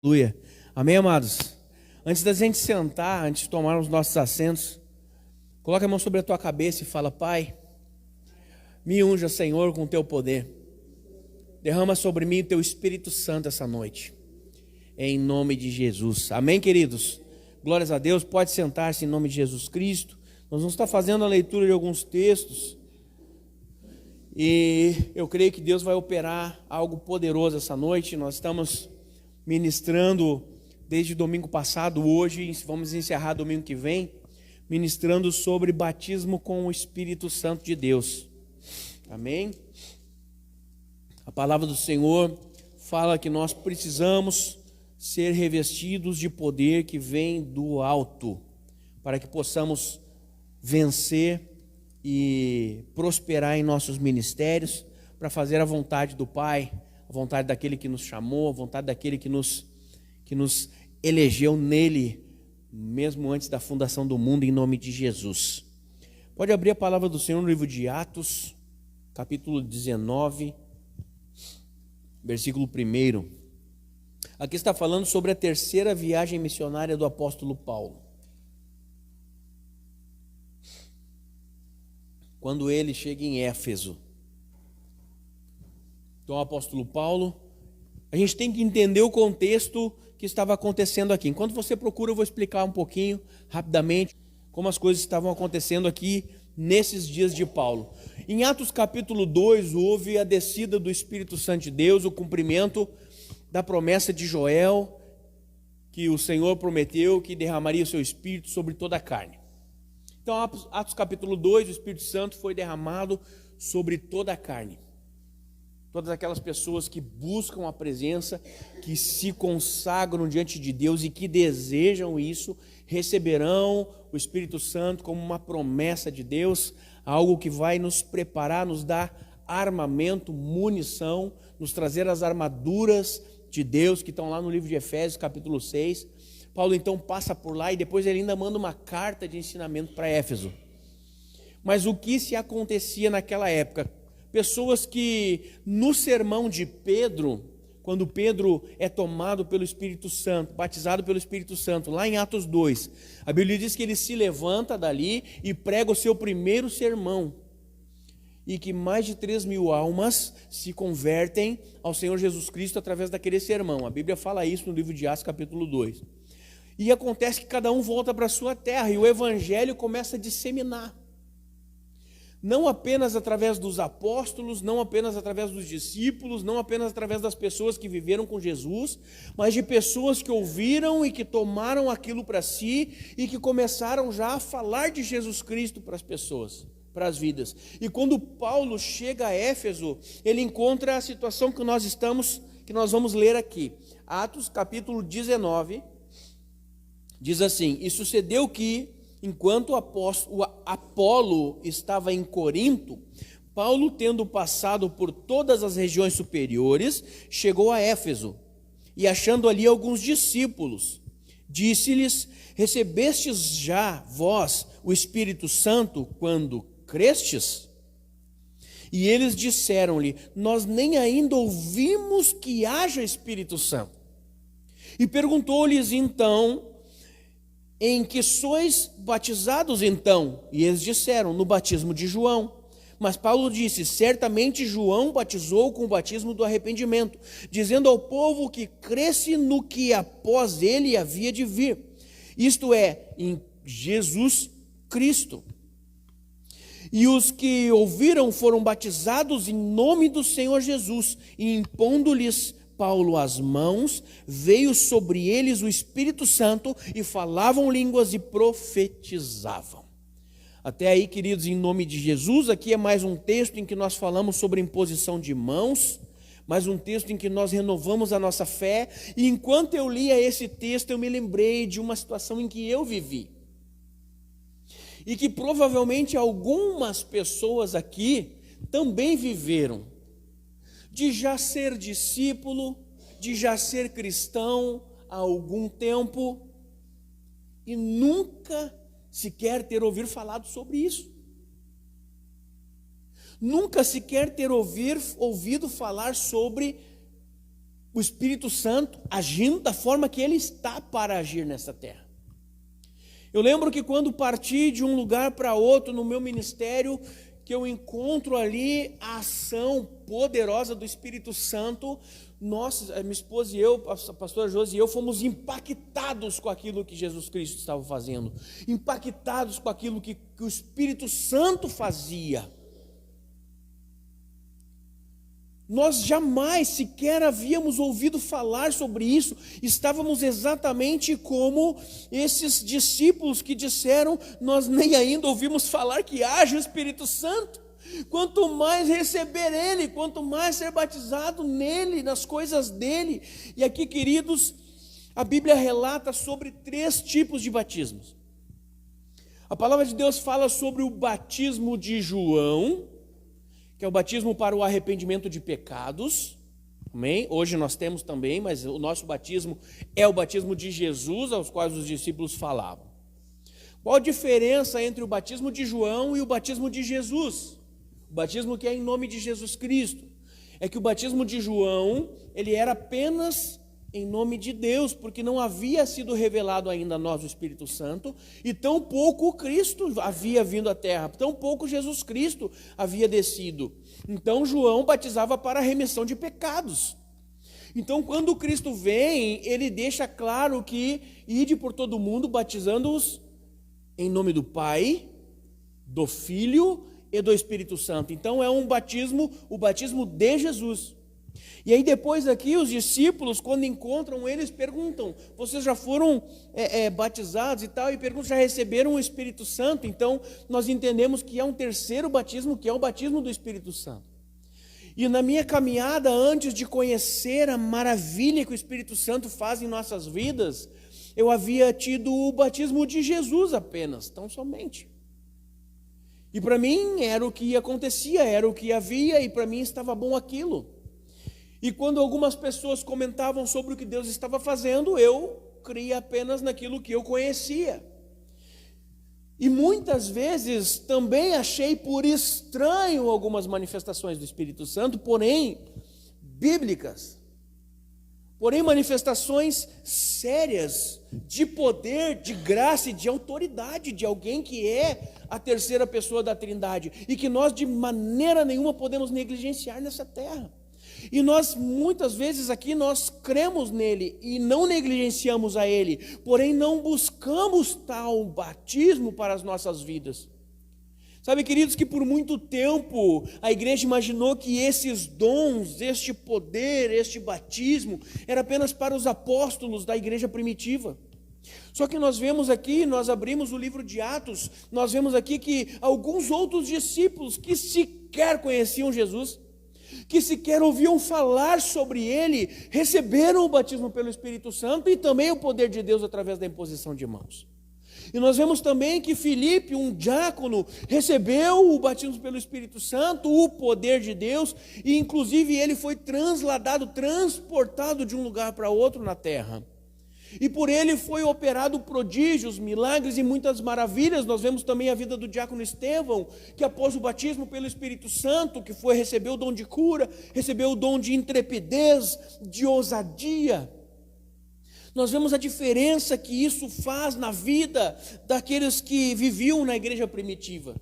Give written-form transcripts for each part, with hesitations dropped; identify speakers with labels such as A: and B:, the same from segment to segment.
A: Aleluia. Amém, amados? Antes da gente sentar, antes de tomar os nossos assentos, coloca a mão sobre a tua cabeça e fala: Pai, me unja, Senhor, com o teu poder. Derrama sobre mim o teu Espírito Santo essa noite, em nome de Jesus. Amém, queridos? Glórias a Deus. Pode sentar-se em nome de Jesus Cristo. Nós vamos estar fazendo a leitura de alguns textos e eu creio que Deus vai operar algo poderoso essa noite. Nós estamos ministrando desde domingo passado, hoje vamos encerrar domingo que vem, ministrando sobre batismo com o Espírito Santo de Deus. Amém? A palavra do Senhor fala que nós precisamos ser revestidos de poder que vem do alto, para que possamos vencer e prosperar em nossos ministérios, para fazer a vontade do Pai, a vontade daquele que nos chamou, a vontade daquele que nos elegeu nele, mesmo antes da fundação do mundo, em nome de Jesus. Pode abrir a palavra do Senhor no livro de Atos, capítulo 19, versículo 1. Aqui está falando sobre a terceira viagem missionária do apóstolo Paulo. Quando ele chega em Éfeso. Então, o apóstolo Paulo, a gente tem que entender o contexto que estava acontecendo aqui. Enquanto você procura, eu vou explicar um pouquinho, rapidamente, como as coisas estavam acontecendo aqui nesses dias de Paulo. Em Atos capítulo 2, houve a descida do Espírito Santo de Deus, o cumprimento da promessa de Joel, que o Senhor prometeu que derramaria o seu Espírito sobre toda a carne. Então, Atos capítulo 2, o Espírito Santo foi derramado sobre toda a carne. Todas aquelas pessoas que buscam a presença, que se consagram diante de Deus e que desejam isso, receberão o Espírito Santo como uma promessa de Deus, algo que vai nos preparar, nos dar armamento, munição, nos trazer as armaduras de Deus, que estão lá no livro de Efésios, capítulo 6. Paulo então passa por lá e depois ele ainda manda uma carta de ensinamento para Éfeso. Mas o que se acontecia naquela época? Pessoas que no sermão de Pedro, quando Pedro é tomado pelo Espírito Santo, batizado pelo Espírito Santo, lá em Atos 2, a Bíblia diz que ele se levanta dali e prega o seu primeiro sermão, e que mais de 3.000 almas se convertem ao Senhor Jesus Cristo através daquele sermão. A Bíblia fala isso no livro de Atos capítulo 2. E acontece que cada um volta para a sua terra e o evangelho começa a disseminar. Não apenas através dos apóstolos, não apenas através dos discípulos, não apenas através das pessoas que viveram com Jesus, mas de pessoas que ouviram e que tomaram aquilo para si e que começaram já a falar de Jesus Cristo para as pessoas, para as vidas. E quando Paulo chega a Éfeso, ele encontra a situação que nós vamos ler aqui. Atos capítulo 19, diz assim: E sucedeu que, enquanto o Apolo estava em Corinto, Paulo, tendo passado por todas as regiões superiores, chegou a Éfeso, e achando ali alguns discípulos, disse-lhes: Recebestes já vós o Espírito Santo quando crestes? E eles disseram-lhe: Nós nem ainda ouvimos que haja Espírito Santo. E perguntou-lhes então: Em que sois batizados então? E eles disseram: No batismo de João. Mas Paulo disse: Certamente João batizou com o batismo do arrependimento, dizendo ao povo que cresce no que após ele havia de vir, isto é, em Jesus Cristo. E os que ouviram foram batizados em nome do Senhor Jesus, e impondo-lhes Paulo as mãos, veio sobre eles o Espírito Santo, e falavam línguas e profetizavam. Até aí, queridos, em nome de Jesus. Aqui é mais um texto em que nós falamos sobre imposição de mãos, mais um texto em que nós renovamos a nossa fé. E enquanto eu lia esse texto, eu me lembrei de uma situação em que eu vivi, e que provavelmente algumas pessoas aqui também viveram, de já ser discípulo, de já ser cristão há algum tempo, e nunca sequer ter ouvido falar sobre isso. Nunca sequer ter ouvido falar sobre o Espírito Santo agindo da forma que ele está para agir nessa terra. Eu lembro que quando parti de um lugar para outro no meu ministério, que eu encontro ali a ação poderosa do Espírito Santo, nós, minha esposa e eu, a pastora Josi e eu, fomos impactados com aquilo que Jesus Cristo estava fazendo, impactados com aquilo que o Espírito Santo fazia. Nós jamais sequer havíamos ouvido falar sobre isso, estávamos exatamente como esses discípulos que disseram: nós nem ainda ouvimos falar que haja o Espírito Santo. Quanto mais receber Ele, quanto mais ser batizado nele, nas coisas dele. E aqui, queridos, a Bíblia relata sobre 3 tipos de batismos. A palavra de Deus fala sobre o batismo de João, que é o batismo para o arrependimento de pecados, amém? Hoje nós temos também, mas o nosso batismo é o batismo de Jesus, aos quais os discípulos falavam. Qual a diferença entre o batismo de João e o batismo de Jesus? O batismo que é em nome de Jesus Cristo. É que o batismo de João, ele era apenas em nome de Deus, porque não havia sido revelado ainda a nós o Espírito Santo, e tão pouco Cristo havia vindo à terra, tão pouco Jesus Cristo havia descido. Então João batizava para a remissão de pecados. Então quando Cristo vem, ele deixa claro que ide por todo mundo batizando-os em nome do Pai, do Filho e do Espírito Santo. Então é um batismo, o batismo de Jesus. E aí depois aqui os discípulos, quando encontram eles, perguntam: vocês já foram batizados e tal? E perguntam: já receberam o Espírito Santo? Então nós entendemos que é um terceiro batismo, que é o batismo do Espírito Santo. E na minha caminhada, antes de conhecer a maravilha que o Espírito Santo faz em nossas vidas, eu havia tido o batismo de Jesus apenas, tão somente. E para mim era o que acontecia, era o que havia, e para mim estava bom aquilo. E quando algumas pessoas comentavam sobre o que Deus estava fazendo, eu cria apenas naquilo que eu conhecia. E muitas vezes também achei por estranho algumas manifestações do Espírito Santo, porém bíblicas. Porém manifestações sérias, de poder, de graça e de autoridade, de alguém que é a terceira pessoa da Trindade, e que nós de maneira nenhuma podemos negligenciar nessa terra. E nós, muitas vezes aqui, nós cremos nele e não negligenciamos a ele, porém não buscamos tal batismo para as nossas vidas. Sabe, queridos, que por muito tempo a igreja imaginou que esses dons, este poder, este batismo, era apenas para os apóstolos da igreja primitiva. Só que nós vemos aqui, nós abrimos o livro de Atos, nós vemos aqui que alguns outros discípulos que sequer conheciam Jesus, que sequer ouviam falar sobre ele, receberam o batismo pelo Espírito Santo e também o poder de Deus através da imposição de mãos. E nós vemos também que Filipe, um diácono, recebeu o batismo pelo Espírito Santo, o poder de Deus, e inclusive ele foi transportado de um lugar para outro na terra. E por ele foi operado prodígios, milagres e muitas maravilhas. Nós vemos também a vida do diácono Estevão, que após o batismo pelo Espírito Santo, que recebeu o dom de cura, recebeu o dom de intrepidez, de ousadia. Nós vemos a diferença que isso faz na vida daqueles que viviam na igreja primitiva.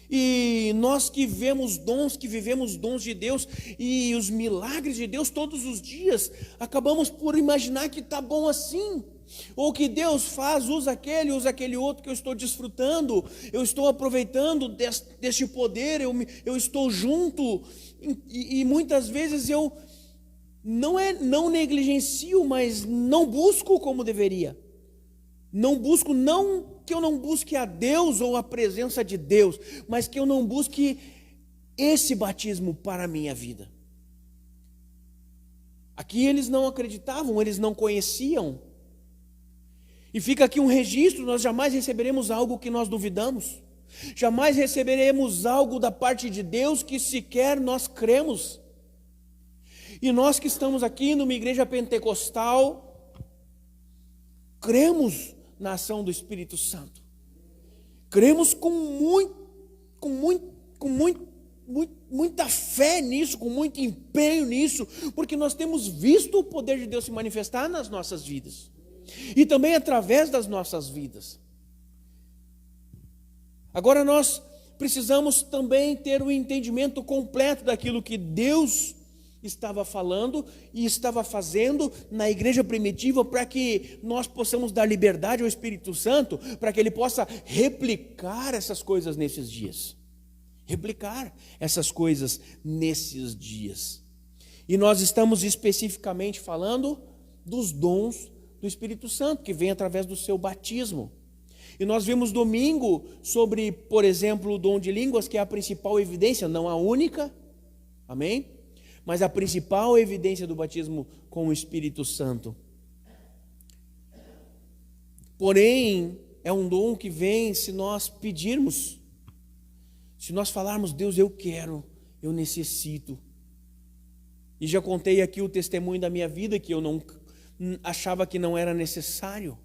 A: E nós que vivemos dons de Deus e os milagres de Deus todos os dias, acabamos por imaginar que está bom assim, ou que Deus usa aquele outro que eu estou desfrutando, eu estou aproveitando deste poder, eu estou junto, e muitas vezes eu não negligencio, mas não busco como deveria. Não que eu não busque a Deus ou a presença de Deus, mas que eu não busque esse batismo para a minha vida. Aqui eles não acreditavam, eles não conheciam. E fica aqui um registro: nós jamais receberemos algo que nós duvidamos. Jamais receberemos algo da parte de Deus que sequer nós cremos. E nós que estamos aqui numa igreja pentecostal, cremos na ação do Espírito Santo. Cremos com muita fé nisso, com muito empenho nisso, porque nós temos visto o poder de Deus se manifestar nas nossas vidas, e também através das nossas vidas. Agora nós precisamos também ter o entendimento completo daquilo que Deus estava falando e estava fazendo na igreja primitiva, para que nós possamos dar liberdade ao Espírito Santo, para que Ele possa replicar essas coisas nesses dias. Replicar essas coisas nesses dias. E nós estamos especificamente falando dos dons do Espírito Santo, que vem através do seu batismo. E nós vimos domingo sobre, por exemplo, o dom de línguas, que é a principal evidência, não a única, amém? Mas a principal evidência do batismo com o Espírito Santo. Porém, é um dom que vem se nós pedirmos, se nós falarmos: Deus, eu quero, eu necessito. E já contei aqui o testemunho da minha vida, que eu não achava que não era necessário,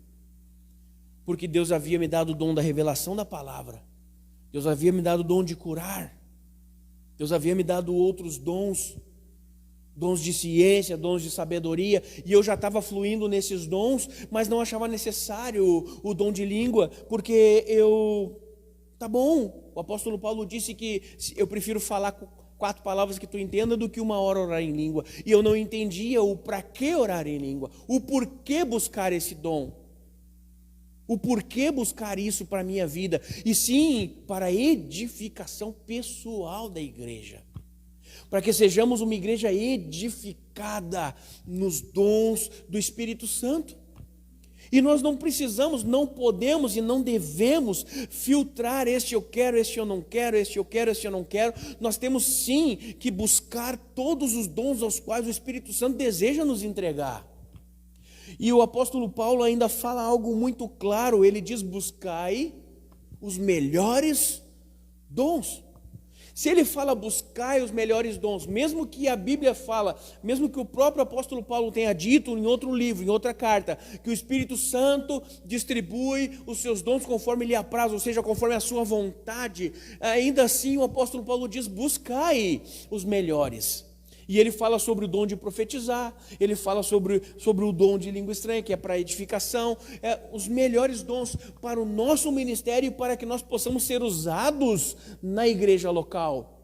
A: porque Deus havia me dado o dom da revelação da palavra, Deus havia me dado o dom de curar, Deus havia me dado outros dons, dons de ciência, dons de sabedoria, e eu já estava fluindo nesses dons, mas não achava necessário o dom de língua, porque tá bom, o apóstolo Paulo disse que eu prefiro falar 4 palavras que tu entenda do que 1 hora orar em língua, e eu não entendia o para que orar em língua, o porquê buscar esse dom, o porquê buscar isso para a minha vida, e sim para a edificação pessoal da igreja, para que sejamos uma igreja edificada nos dons do Espírito Santo. E nós não precisamos, não podemos e não devemos filtrar: este eu quero, este eu não quero, este eu quero, este eu não quero. Nós temos sim que buscar todos os dons aos quais o Espírito Santo deseja nos entregar. E o apóstolo Paulo ainda fala algo muito claro, ele diz: buscai os melhores dons. Se ele fala buscai os melhores dons, mesmo que a Bíblia fala, mesmo que o próprio apóstolo Paulo tenha dito em outro livro, em outra carta, que o Espírito Santo distribui os seus dons conforme lhe apraz, ou seja, conforme a sua vontade, ainda assim o apóstolo Paulo diz: buscai os melhores. E ele fala sobre o dom de profetizar, ele fala sobre o dom de língua estranha, que é para edificação, os melhores dons para o nosso ministério e para que nós possamos ser usados na igreja local.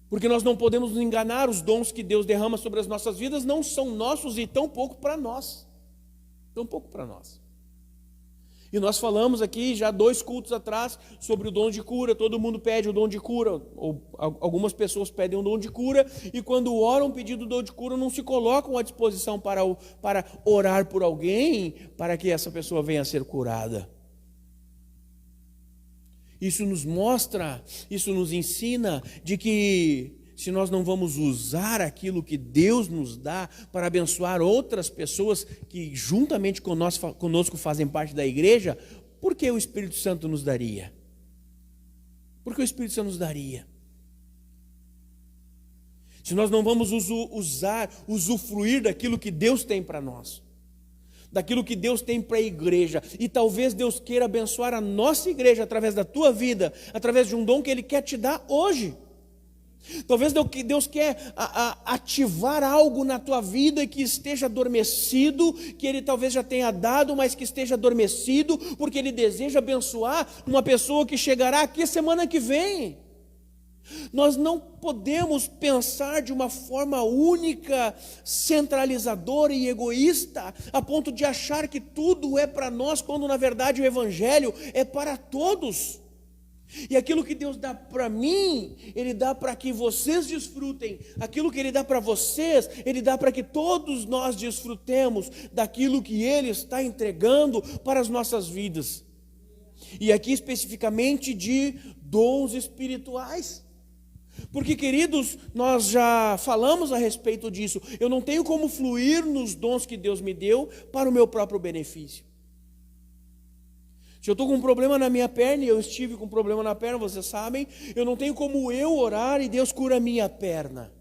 A: Porque nós não podemos nos enganar, os dons que Deus derrama sobre as nossas vidas não são nossos e tão pouco para nós. Tão pouco para nós. E nós falamos aqui já 2 cultos atrás sobre o dom de cura. Todo mundo pede o dom de cura, ou algumas pessoas pedem o dom de cura, e quando oram pedindo o dom de cura, não se colocam à disposição para orar por alguém, para que essa pessoa venha a ser curada. Isso nos mostra, isso nos ensina de que se nós não vamos usar aquilo que Deus nos dá para abençoar outras pessoas que juntamente conosco fazem parte da igreja, por que o Espírito Santo nos daria? Por que o Espírito Santo nos daria? Se nós não vamos usufruir daquilo que Deus tem para nós, daquilo que Deus tem para a igreja, e talvez Deus queira abençoar a nossa igreja através da tua vida, através de um dom que Ele quer te dar hoje. Talvez Deus quer ativar algo na tua vida que esteja adormecido, que Ele talvez já tenha dado, mas que esteja adormecido, porque Ele deseja abençoar uma pessoa que chegará aqui semana que vem. Nós não podemos pensar de uma forma única, centralizadora e egoísta, a ponto de achar que tudo é para nós, quando na verdade o Evangelho é para todos. E aquilo que Deus dá para mim, Ele dá para que vocês desfrutem. Aquilo que Ele dá para vocês, Ele dá para que todos nós desfrutemos daquilo que Ele está entregando para as nossas vidas. E aqui especificamente de dons espirituais. Porque, queridos, nós já falamos a respeito disso. Eu não tenho como fluir nos dons que Deus me deu para o meu próprio benefício. Se eu estou com um problema na minha perna, e eu estive com um problema na perna, vocês sabem, eu não tenho como eu orar e Deus cura a minha perna.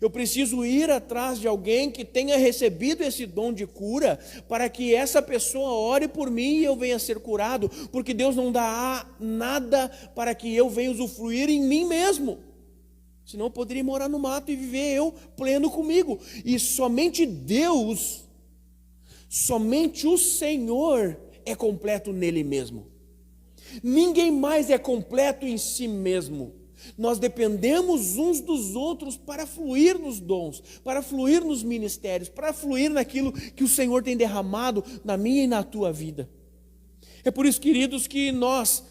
A: Eu preciso ir atrás de alguém que tenha recebido esse dom de cura, para que essa pessoa ore por mim e eu venha a ser curado, porque Deus não dá nada para que eu venha usufruir em mim mesmo. Senão eu poderia morar no mato e viver eu pleno comigo. E somente Deus, somente o Senhor é completo nele mesmo. Ninguém mais é completo em si mesmo. Nós dependemos uns dos outros para fluir nos dons, para fluir nos ministérios, para fluir naquilo que o Senhor tem derramado na minha e na tua vida. É por isso, queridos, que nós,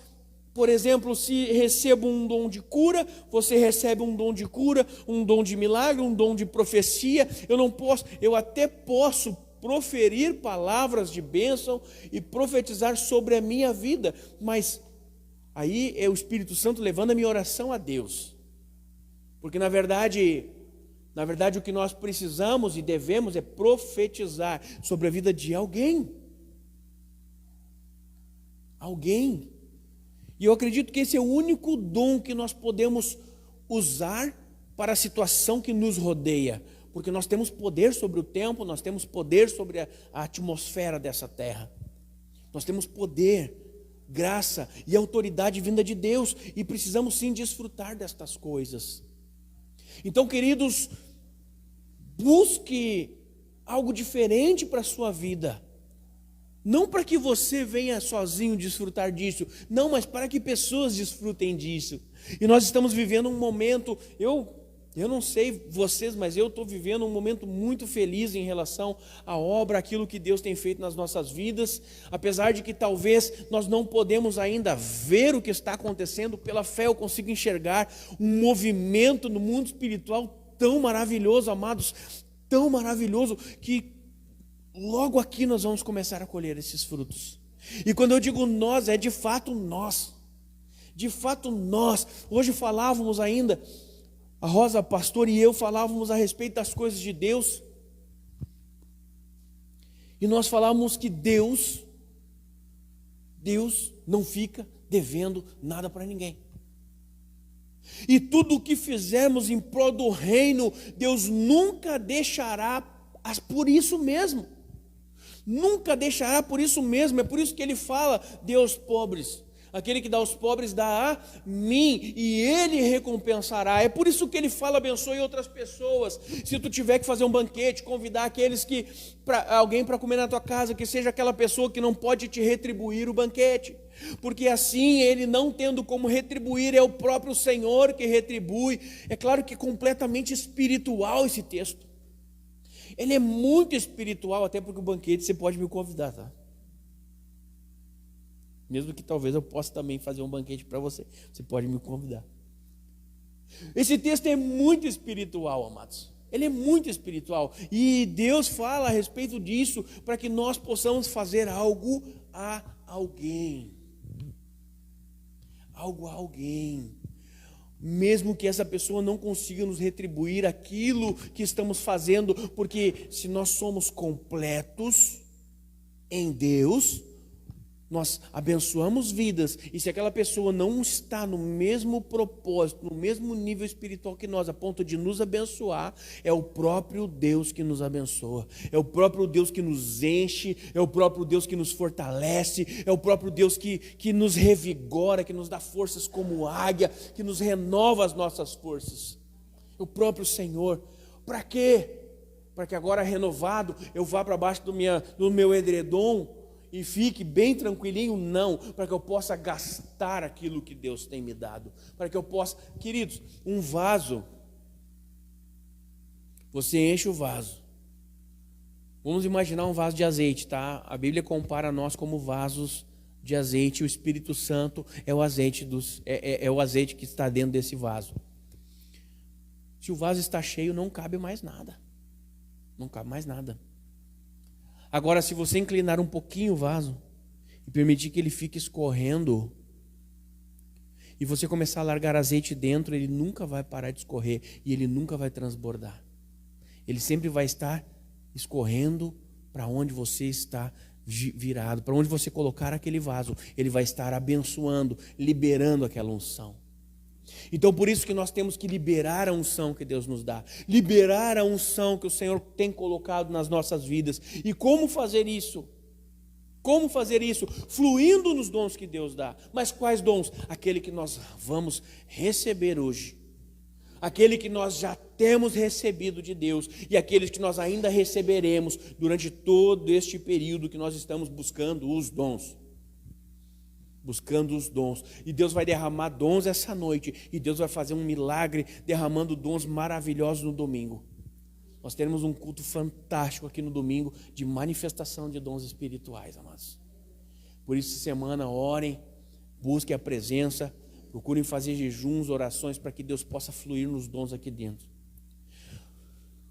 A: por exemplo, se recebo um dom de cura, você recebe um dom de cura, um dom de milagre, um dom de profecia. Eu até posso proferir palavras de bênção e profetizar sobre a minha vida, mas aí é o Espírito Santo levando a minha oração a Deus. Porque na verdade o que nós precisamos e devemos é profetizar sobre a vida de alguém. Alguém. E eu acredito que esse é o único dom que nós podemos usar para a situação que nos rodeia. Porque nós temos poder sobre o tempo, nós temos poder sobre a atmosfera dessa terra. Nós temos poder, graça e autoridade vinda de Deus, e precisamos sim desfrutar destas coisas. Então, queridos, busque algo diferente para a sua vida. Não para que você venha sozinho desfrutar disso, não, mas para que pessoas desfrutem disso. E nós estamos vivendo um momento, eu não sei vocês, mas eu estou vivendo um momento muito feliz em relação à obra, aquilo que Deus tem feito nas nossas vidas, apesar de que talvez nós não podemos ainda ver o que está acontecendo, pela fé eu consigo enxergar um movimento no mundo espiritual tão maravilhoso, amados, tão maravilhoso, que logo aqui nós vamos começar a colher esses frutos. E quando eu digo nós, é de fato nós. De fato nós. Hoje falávamos ainda, a Rosa, pastor e eu falávamos a respeito das coisas de Deus. E nós falávamos que Deus não fica devendo nada para ninguém. E tudo o que fizermos em prol do reino, Deus nunca deixará por isso mesmo. Nunca deixará por isso mesmo. É por isso que ele fala: dê aos pobres. Aquele que dá aos pobres dá a mim, e ele recompensará. É por isso que ele fala: abençoe outras pessoas. Se tu tiver que fazer um banquete, convidar alguém para comer na tua casa, que seja aquela pessoa que não pode te retribuir o banquete. Porque assim, ele não tendo como retribuir, é o próprio Senhor que retribui. É claro que é completamente espiritual esse texto. Ele é muito espiritual, até porque o banquete você pode me convidar, tá? Mesmo que talvez eu possa também fazer um banquete para você. Você pode me convidar. Esse texto é muito espiritual, amados. Ele é muito espiritual. E Deus fala a respeito disso para que nós possamos fazer algo a alguém. Algo a alguém. Mesmo que essa pessoa não consiga nos retribuir aquilo que estamos fazendo, porque se nós somos completos em Deus, nós abençoamos vidas, e se aquela pessoa não está no mesmo propósito, no mesmo nível espiritual que nós, a ponto de nos abençoar, é o próprio Deus que nos abençoa, é o próprio Deus que nos enche, é o próprio Deus que nos fortalece, é o próprio Deus que nos revigora, que nos dá forças como águia, que nos renova as nossas forças. O próprio Senhor. Para quê? Para que agora renovado eu vá para baixo do meu edredom e fique bem tranquilinho? Não, para que eu possa gastar aquilo que Deus tem me dado, para que eu possa, queridos, um vaso, você enche o vaso, vamos imaginar um vaso de azeite, tá? A Bíblia compara nós como vasos de azeite, o Espírito Santo é o azeite é o azeite que está dentro desse vaso. Se o vaso está cheio, não cabe mais nada, não cabe mais nada. Agora, se você inclinar um pouquinho o vaso e permitir que ele fique escorrendo, e você começar a largar azeite dentro, ele nunca vai parar de escorrer e ele nunca vai transbordar. Ele sempre vai estar escorrendo para onde você está virado, para onde você colocar aquele vaso, ele vai estar abençoando, liberando aquela unção. Então por isso que nós temos que liberar a unção que Deus nos dá, liberar a unção que o Senhor tem colocado nas nossas vidas. E como fazer isso? Como fazer isso? Fluindo nos dons que Deus dá. Mas quais dons? Aquele que nós vamos receber hoje. aquele que nós já temos recebido de Deus e aqueles que nós ainda receberemos durante todo este período que nós estamos buscando os dons. Buscando os dons. E Deus vai derramar dons essa noite. E Deus vai fazer um milagre derramando dons maravilhosos no domingo. Nós teremos um culto fantástico aqui no domingo de manifestação de dons espirituais, amados. Por isso, essa semana, orem, busquem a presença, procurem fazer jejuns, orações para que Deus possa fluir nos dons aqui dentro.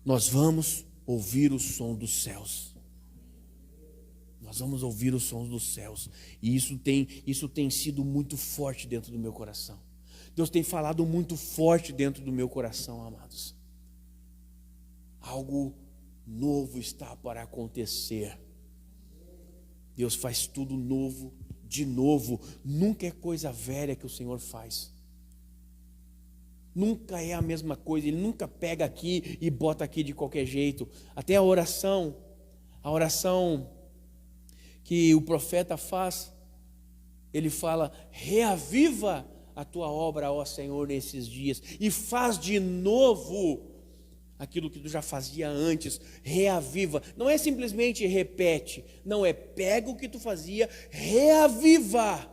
A: Nós vamos ouvir o som dos céus. Nós vamos ouvir os sons dos céus. E isso tem sido muito forte dentro do meu coração. Deus tem falado muito forte dentro do meu coração, amados. Algo novo está para acontecer. Deus faz tudo novo, de novo. Nunca é coisa velha que o Senhor faz. Nunca é a mesma coisa. Ele nunca pega aqui e bota aqui de qualquer jeito. Até a oração que o profeta faz, ele fala: reaviva a tua obra, ó Senhor, nesses dias, e faz de novo aquilo que tu já fazia antes. Reaviva, não é simplesmente repete, não, é pega o que tu fazia, reaviva,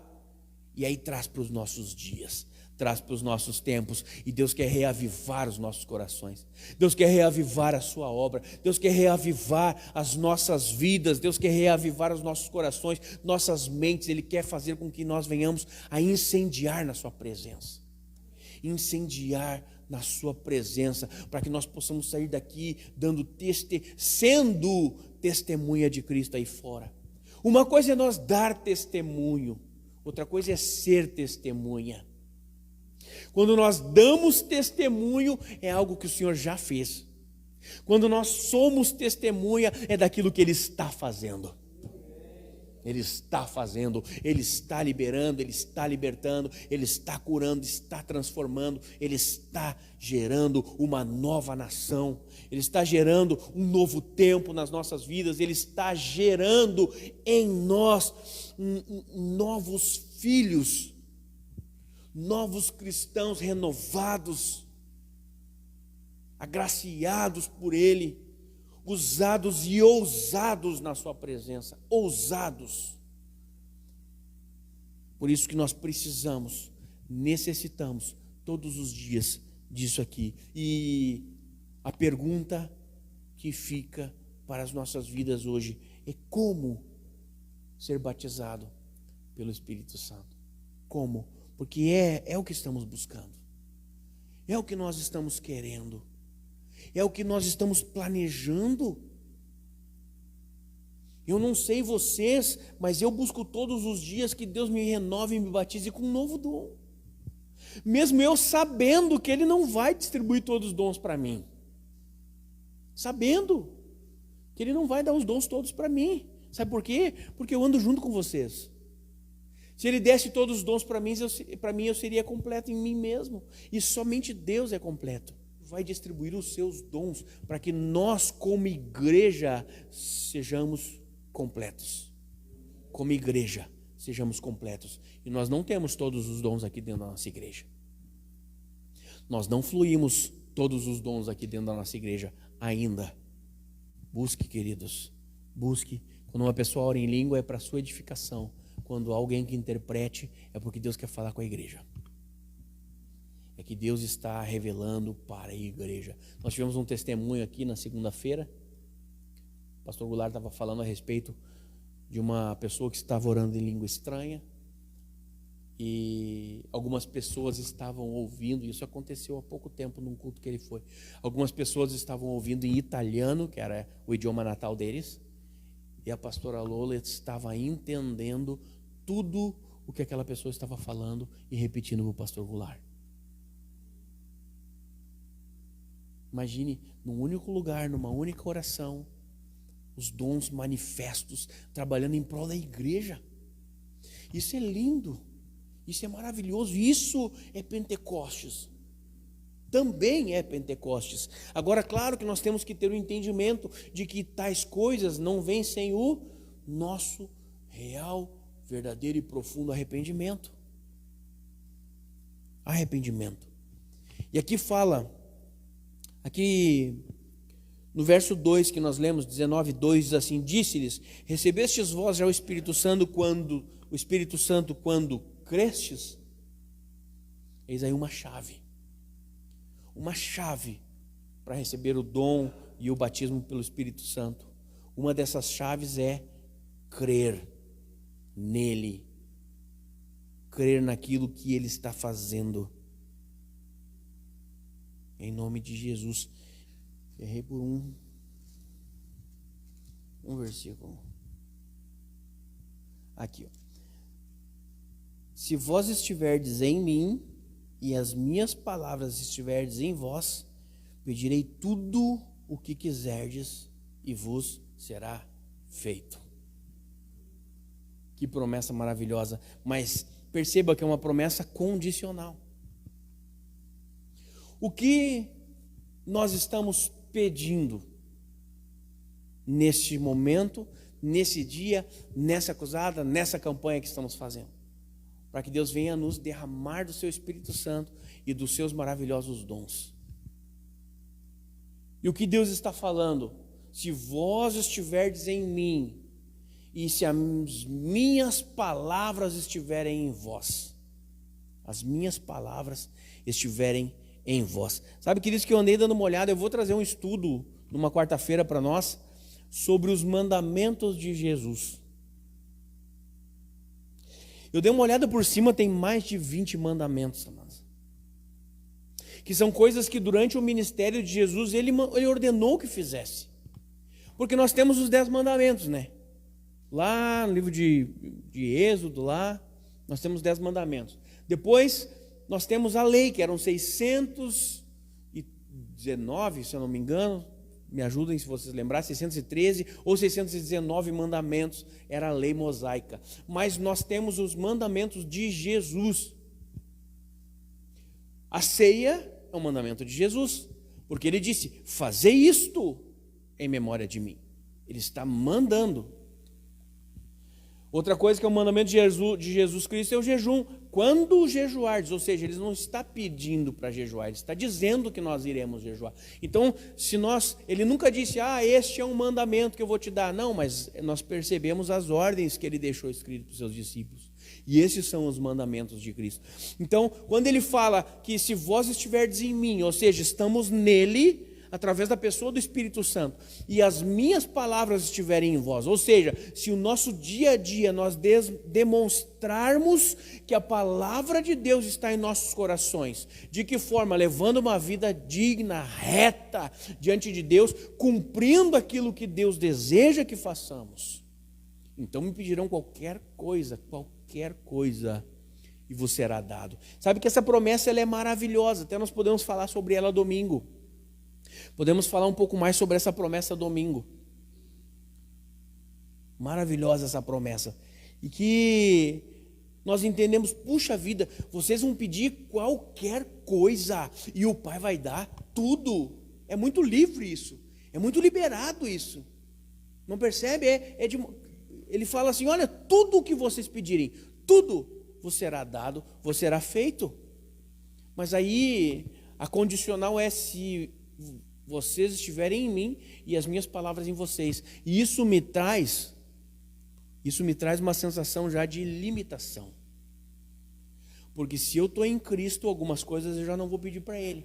A: e aí traz para os nossos dias, traz para os nossos tempos. E Deus quer reavivar os nossos corações, Deus quer reavivar a sua obra, Deus quer reavivar as nossas vidas, Deus quer reavivar os nossos corações, nossas mentes. Ele quer fazer com que nós venhamos a incendiar na sua presença, incendiar na sua presença, para que nós possamos sair daqui sendo testemunha de Cristo aí fora. Uma coisa é nós dar testemunho, outra coisa é ser testemunha. Quando nós damos testemunho, é algo que o Senhor já fez. Quando nós somos testemunha, é daquilo que Ele está fazendo. Ele está fazendo, Ele está liberando, Ele está libertando, Ele está curando, está transformando, Ele está gerando uma nova nação, Ele está gerando um novo tempo nas nossas vidas, Ele está gerando em nós novos filhos, novos cristãos renovados, agraciados por Ele, usados e ousados na sua presença, ousados. Por isso que nós necessitamos todos os dias disso aqui. E a pergunta que fica para as nossas vidas hoje é: como ser batizado pelo Espírito Santo? Como? Porque é o que estamos buscando, é o que nós estamos querendo, é o que nós estamos planejando. Eu não sei vocês, mas eu busco todos os dias que Deus me renove e me batize com um novo dom. Mesmo eu sabendo que Ele não vai distribuir todos os dons para mim. Sabendo que Ele não vai dar os dons todos para mim. Sabe por quê? Porque eu ando junto com vocês. Se Ele desse todos os dons para mim, eu seria completo em mim mesmo. E somente Deus é completo. Vai distribuir os seus dons para que nós, como igreja, sejamos completos. Como igreja, sejamos completos. E nós não temos todos os dons aqui dentro da nossa igreja. Nós não fluímos todos os dons aqui dentro da nossa igreja ainda. Busque, queridos, busque. Quando uma pessoa ora em língua é para a sua edificação. Quando alguém que interprete é porque Deus quer falar com a igreja. É que Deus está revelando para a igreja. Nós tivemos um testemunho aqui na segunda-feira. O pastor Goulart estava falando a respeito de uma pessoa que estava orando em língua estranha. E algumas pessoas estavam ouvindo, isso aconteceu há pouco tempo num culto que ele foi. Algumas pessoas estavam ouvindo em italiano, que era o idioma natal deles. E a pastora Lola estava entendendo tudo o que aquela pessoa estava falando e repetindo para o pastor Goulart. Imagine, num único lugar, numa única oração, os dons manifestos, trabalhando em prol da igreja. Isso é lindo, isso é maravilhoso, isso é Pentecostes. Também é Pentecostes. Agora, claro que nós temos que ter o entendimento de que tais coisas não vêm sem o nosso real, verdadeiro e profundo arrependimento. Arrependimento. E aqui fala, aqui no verso 2 que nós lemos, 19:2, diz assim: disse-lhes: recebestes vós já o Espírito Santo quando crestes? Eis aí uma chave para receber o dom e o batismo pelo Espírito Santo. Uma dessas chaves é crer nele, crer naquilo que ele está fazendo. Em nome de Jesus. Errei por um versículo. Aqui, ó. Se vós estiverdes em mim e as minhas palavras estiverdes em vós, pedirei tudo o que quiserdes e vos será feito. Que promessa maravilhosa, mas perceba que é uma promessa condicional. O que nós estamos pedindo neste momento, nesse dia, nessa cruzada, nessa campanha que estamos fazendo? Para que Deus venha nos derramar do seu Espírito Santo e dos seus maravilhosos dons. E o que Deus está falando? Se vós estiverdes em mim e se as minhas palavras estiverem em vós, as minhas palavras estiverem em vós. Sabe, queridos, que eu andei dando uma olhada, eu vou trazer um estudo numa quarta-feira para nós sobre os mandamentos de Jesus. Eu dei uma olhada por cima, tem mais de 20 mandamentos, amados. Que são coisas que durante o ministério de Jesus ele ordenou que fizesse. Porque nós temos os 10 mandamentos, né? Lá no livro de Êxodo, lá, nós temos 10 mandamentos. Depois, nós temos a lei, que eram 619, se eu não me engano, me ajudem se vocês lembrarem, 613 ou 619 mandamentos, era a lei mosaica. Mas nós temos os mandamentos de Jesus. A ceia é um mandamento de Jesus, porque ele disse: fazei isto em memória de mim. Ele está mandando. Outra coisa que é um mandamento de Jesus Cristo é o jejum. Quando jejuardes, ou seja, ele não está pedindo para jejuar, ele está dizendo que nós iremos jejuar. Então, ele nunca disse: este é um mandamento que eu vou te dar. Não, mas nós percebemos as ordens que ele deixou escritas para os seus discípulos. E esses são os mandamentos de Cristo. Então, quando ele fala que se vós estiverdes em mim, ou seja, estamos nele, através da pessoa do Espírito Santo, e as minhas palavras estiverem em vós, ou seja, se o nosso dia a dia nós demonstrarmos que a palavra de Deus está em nossos corações, de que forma? Levando uma vida digna, reta, diante de Deus, cumprindo aquilo que Deus deseja que façamos, então me pedirão qualquer coisa, e vos será dado. Sabe que essa promessa ela é maravilhosa, até nós podemos falar sobre ela domingo. Podemos falar um pouco mais sobre essa promessa domingo. Maravilhosa essa promessa. E que nós entendemos, puxa vida, vocês vão pedir qualquer coisa e o Pai vai dar tudo. É muito livre isso. É muito liberado isso. Não percebe? Ele fala assim: olha, tudo o que vocês pedirem, tudo vos será dado, vos será feito. Mas aí a condicional é se vocês estiverem em mim e as minhas palavras em vocês. E isso me traz uma sensação já de limitação. Porque se eu estou em Cristo, algumas coisas eu já não vou pedir para Ele.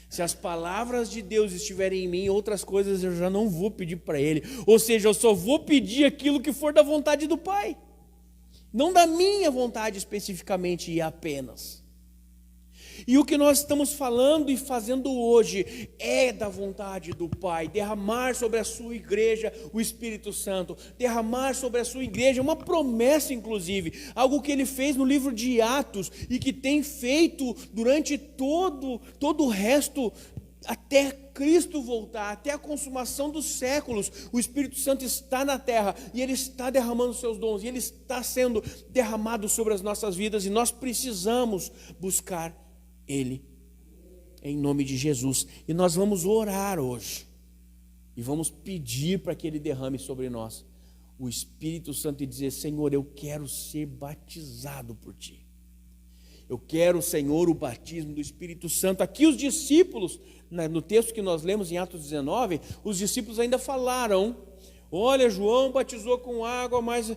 A: Se as palavras de Deus estiverem em mim, outras coisas eu já não vou pedir para Ele. Ou seja, eu só vou pedir aquilo que for da vontade do Pai. Não da minha vontade especificamente e apenas. E o que nós estamos falando e fazendo hoje é da vontade do Pai, derramar sobre a sua igreja o Espírito Santo, derramar sobre a sua igreja uma promessa, inclusive, algo que ele fez no livro de Atos e que tem feito durante todo o resto, até Cristo voltar, até a consumação dos séculos. O Espírito Santo está na terra e ele está derramando seus dons, e ele está sendo derramado sobre as nossas vidas, e nós precisamos buscar Ele, em nome de Jesus. E nós vamos orar hoje e vamos pedir para que Ele derrame sobre nós o Espírito Santo e dizer: Senhor, eu quero ser batizado por Ti. Eu quero, Senhor, o batismo do Espírito Santo. Aqui os discípulos, no texto que nós lemos em Atos 19, os discípulos ainda falaram: olha, João batizou com água, mas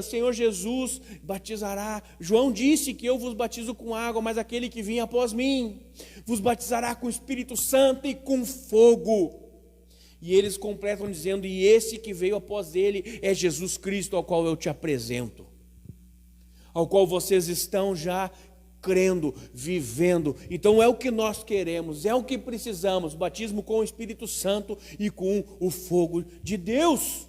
A: Senhor Jesus batizará. João disse que eu vos batizo com água, mas aquele que vinha após mim vos batizará com o Espírito Santo e com fogo. E eles completam dizendo: e esse que veio após ele é Jesus Cristo, ao qual eu te apresento, ao qual vocês estão já crendo, vivendo. Então é o que nós queremos, é o que precisamos: batismo com o Espírito Santo e com o fogo de Deus.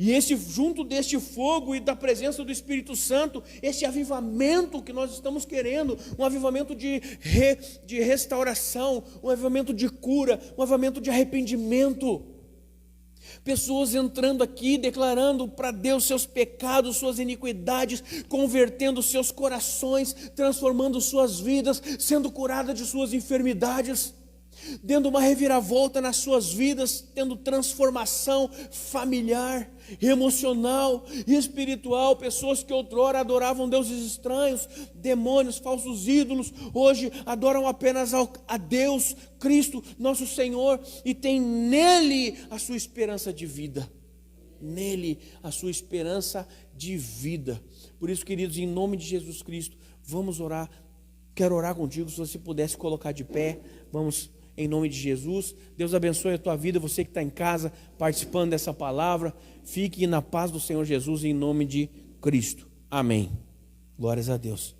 A: E junto deste fogo e da presença do Espírito Santo, esse avivamento que nós estamos querendo, um avivamento de restauração, um avivamento de cura, um avivamento de arrependimento. Pessoas entrando aqui, declarando para Deus seus pecados, suas iniquidades, convertendo seus corações, transformando suas vidas, sendo curadas de suas enfermidades, dando uma reviravolta nas suas vidas, tendo transformação familiar, emocional e espiritual. Pessoas que outrora adoravam deuses estranhos, demônios, falsos ídolos, hoje adoram apenas a Deus, Cristo, nosso Senhor, e tem nele a sua esperança de vida. Nele a sua esperança de vida. Por isso, queridos, em nome de Jesus Cristo, vamos orar. Quero orar contigo. Se você pudesse colocar de pé, vamos. Em nome de Jesus, Deus abençoe a tua vida, você que está em casa participando dessa palavra. Fique na paz do Senhor Jesus, em nome de Cristo. Amém. Glórias a Deus.